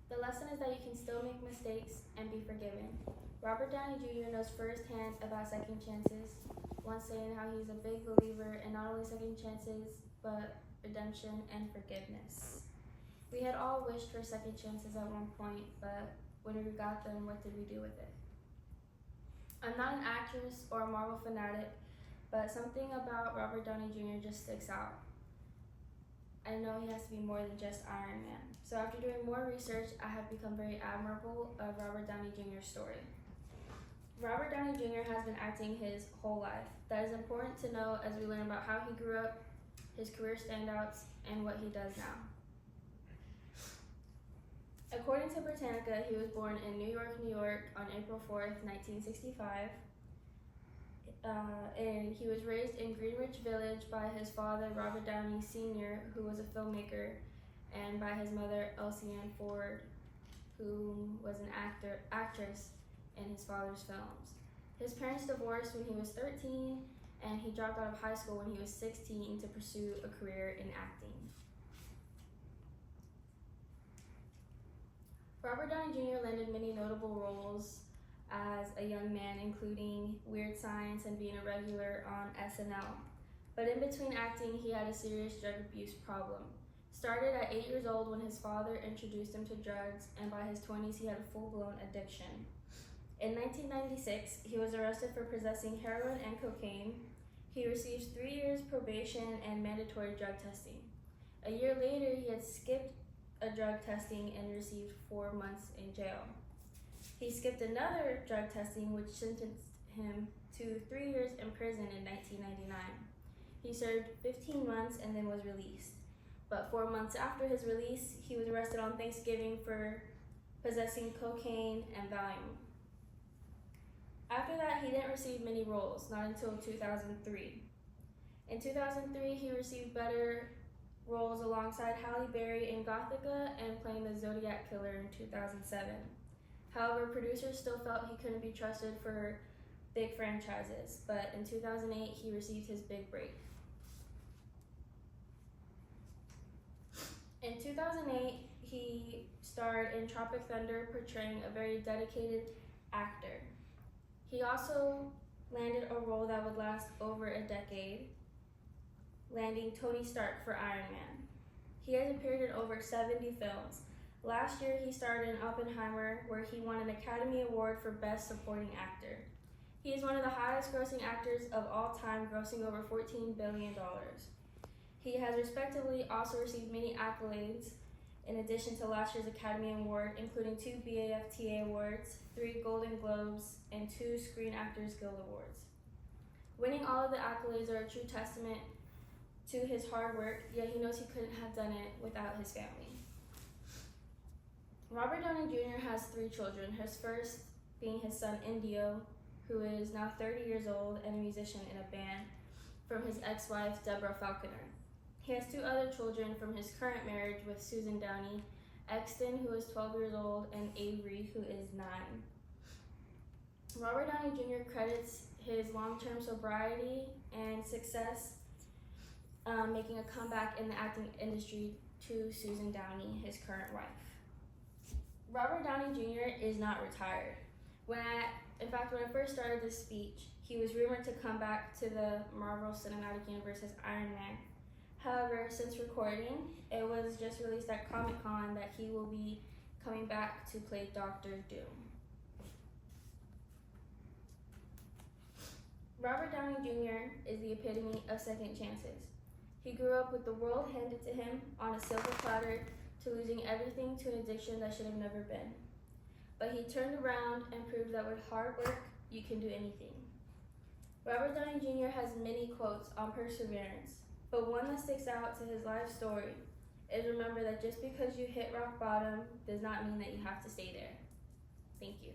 The lesson is that you can still make mistakes and be forgiven. Robert Downey Jr. knows firsthand about second chances, once saying how he's a big believer in not only second chances, but redemption and forgiveness. We had all wished for second chances at one point, but when we got them, what did we do with it? I'm not an actress or a Marvel fanatic, but something about Robert Downey Jr. just sticks out. I know he has to be more than just Iron Man. So after doing more research, I have become very admirable of Robert Downey Jr.'s story. Robert Downey Jr. has been acting his whole life. That is important to know as we learn about how he grew up, his career standouts, and what he does now. According to Britannica, he was born in New York on April 4th, 1965. And he was raised in Greenwich Village by his father, Robert Downey Sr., who was a filmmaker, and by his mother, Elsie Ann Ford, who was an actress in his father's films. His parents divorced when he was 13, and he dropped out of high school when he was 16 to pursue a career in acting. Robert Downey Jr. landed many notable roles as a young man, including Weird Science and being a regular on SNL. But in between acting, he had a serious drug abuse problem. Started at 8 years old when his father introduced him to drugs, and by his 20s, he had a full-blown addiction. In 1996, he was arrested for possessing heroin and cocaine. He received 3 years probation and mandatory drug testing. A year later, he had skipped a drug testing and received 4 months in jail. He skipped another drug testing, which sentenced him to 3 years in prison in 1999. He served 15 months and then was released. But 4 months after his release, he was arrested on Thanksgiving for possessing cocaine and Valium. After that, he didn't receive many roles, not until 2003. In 2003, he received better roles alongside Halle Berry in Gothica and playing the Zodiac Killer in 2007. However, producers still felt he couldn't be trusted for big franchises, but in 2008, he received his big break. In 2008, he starred in Tropic Thunder, portraying a very dedicated actor. He also landed a role that would last over a decade, landing Tony Stark for Iron Man. He has appeared in over 70 films. Last year, he starred in Oppenheimer, where he won an Academy Award for Best Supporting Actor. He is one of the highest grossing actors of all time, grossing over $14 billion. He has respectively also received many accolades, in addition to last year's Academy Award, including 2 BAFTA awards, 3 Golden Globes, and 2 Screen Actors Guild Awards. Winning all of the accolades are a true testament to his hard work, yet he knows he couldn't have done it without his family. Robert Downey Jr. has 3 children, his first being his son Indio, who is now 30 years old and a musician in a band, from his ex-wife Deborah Falconer. He has 2 other children from his current marriage with Susan Downey, Exton, who is 12 years old, and Avery, who is 9. Robert Downey Jr. credits his long-term sobriety and success making a comeback in the acting industry to Susan Downey, his current wife. Robert Downey Jr. is not retired. When I first started this speech, he was rumored to come back to the Marvel Cinematic Universe as Iron Man. However, since recording, it was just released at Comic-Con that he will be coming back to play Dr. Doom. Robert Downey Jr. is the epitome of second chances. He grew up with the world handed to him on a silver platter, to losing everything to an addiction that should have never been. But he turned around and proved that with hard work, you can do anything. Robert Downey Jr. has many quotes on perseverance, but one that sticks out to his life story is remember that just because you hit rock bottom does not mean that you have to stay there. Thank you.